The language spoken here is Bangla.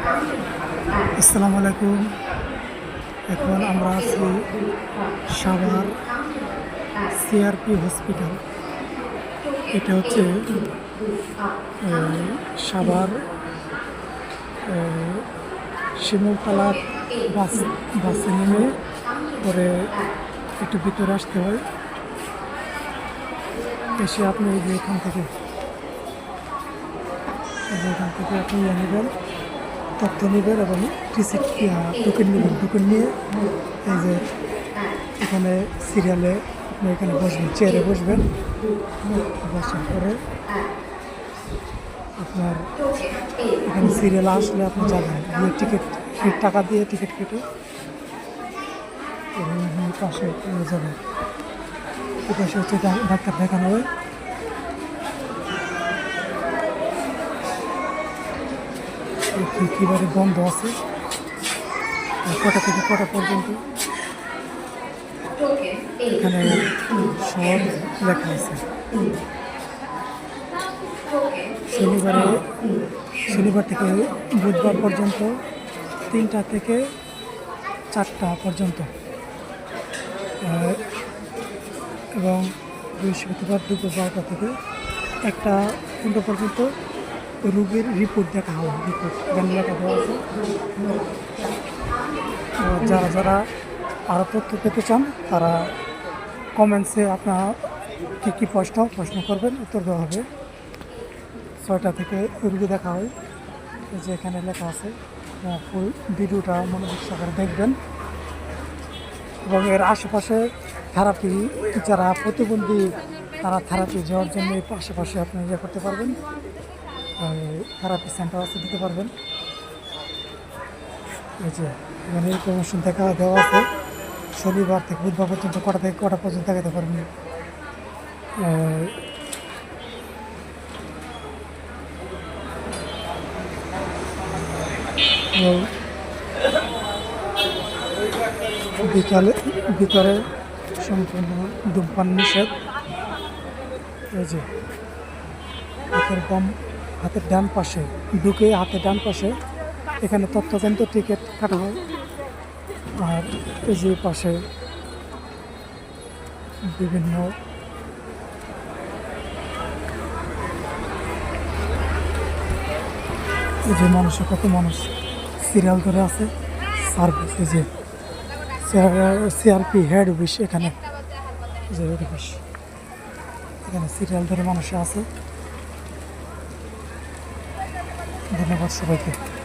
আসসালামু আলাইকুম। এখন আমরা আছি সাভার সিআরপি হসপিটাল। এটা হচ্ছে সাভার শিমুলতলার বাসে নেমে পরে একটু ভিতরে আসতে হয়। এসে আপনি এই যে এখান থেকে আপনি নেবেন, তথ্য নেবেন এবং রিসিপ্ট টোকেন নেবেন। টোকেন নিয়ে এই যে এখানে সিরিয়ালে আপনি এখানে বসবেন, চেয়ারে বসবেন। বসার পরে আপনার এখানে সিরিয়াল আসলে আপনি যাবেন, গিয়ে টিকিট টাকা দিয়ে টিকিট কেটে পাশে যাবেন। এই পাশে হচ্ছে ডাক্তার দেখানো হয়। কীভাবে বন্ধ আছে, কটা থেকে কটা পর্যন্ত এখানে সব লেখা আছে। শনিবার থেকে বুধবার পর্যন্ত 3টা থেকে 4টা পর্যন্ত, এবং বৃহস্পতিবার দুপুর 12টা থেকে 1টা পর্যন্ত রোগীর রিপোর্ট দেখা হয়। রিপোর্ট এখানে লেখা দেওয়া আছে। যারা আরও তথ্য পেতে চান তারা কমেন্টসে আপনারা কী প্রশ্ন করবেন, উত্তর দেওয়া হবে। 6টা থেকে রুগী দেখা হয়। যে এখানে লেখা আছে, ফুল ভিডিওটা মনোযোগ সহকারে দেখবেন। এবং এর আশেপাশে থেরাপি, যারা প্রতিবন্ধী তারা থেরাপি যাওয়ার জন্য এই আশেপাশে আপনি করতে পারবেন। থেরাপি সেন্টার আছে, দিতে পারবেন। এই যে এখানে প্রমোশন দেওয়া আছে। শনিবার থেকে বুধবার পর্যন্ত কটা থেকে কটা পর্যন্ত দেখাতে পারবেন। ভিতরে সম্পূর্ণ ধূমপান নিষেধ। এই যে হাতের ডান পাশে ঢুকে, হাতের ডান পাশে এখানে তথ্যকেন্দ্র টিকিট কাটা হয়। আর এই যে পাশে বিভিন্ন এই যে কত মানুষ সিরিয়াল ধরে আছে। সার্ভিস, এই যে সিআরপি হেড অফিস, এখানে যে হেড অফিস, এখানে সিরিয়াল ধরে মানুষ আছে। ধন্যবাদ সবাইকে।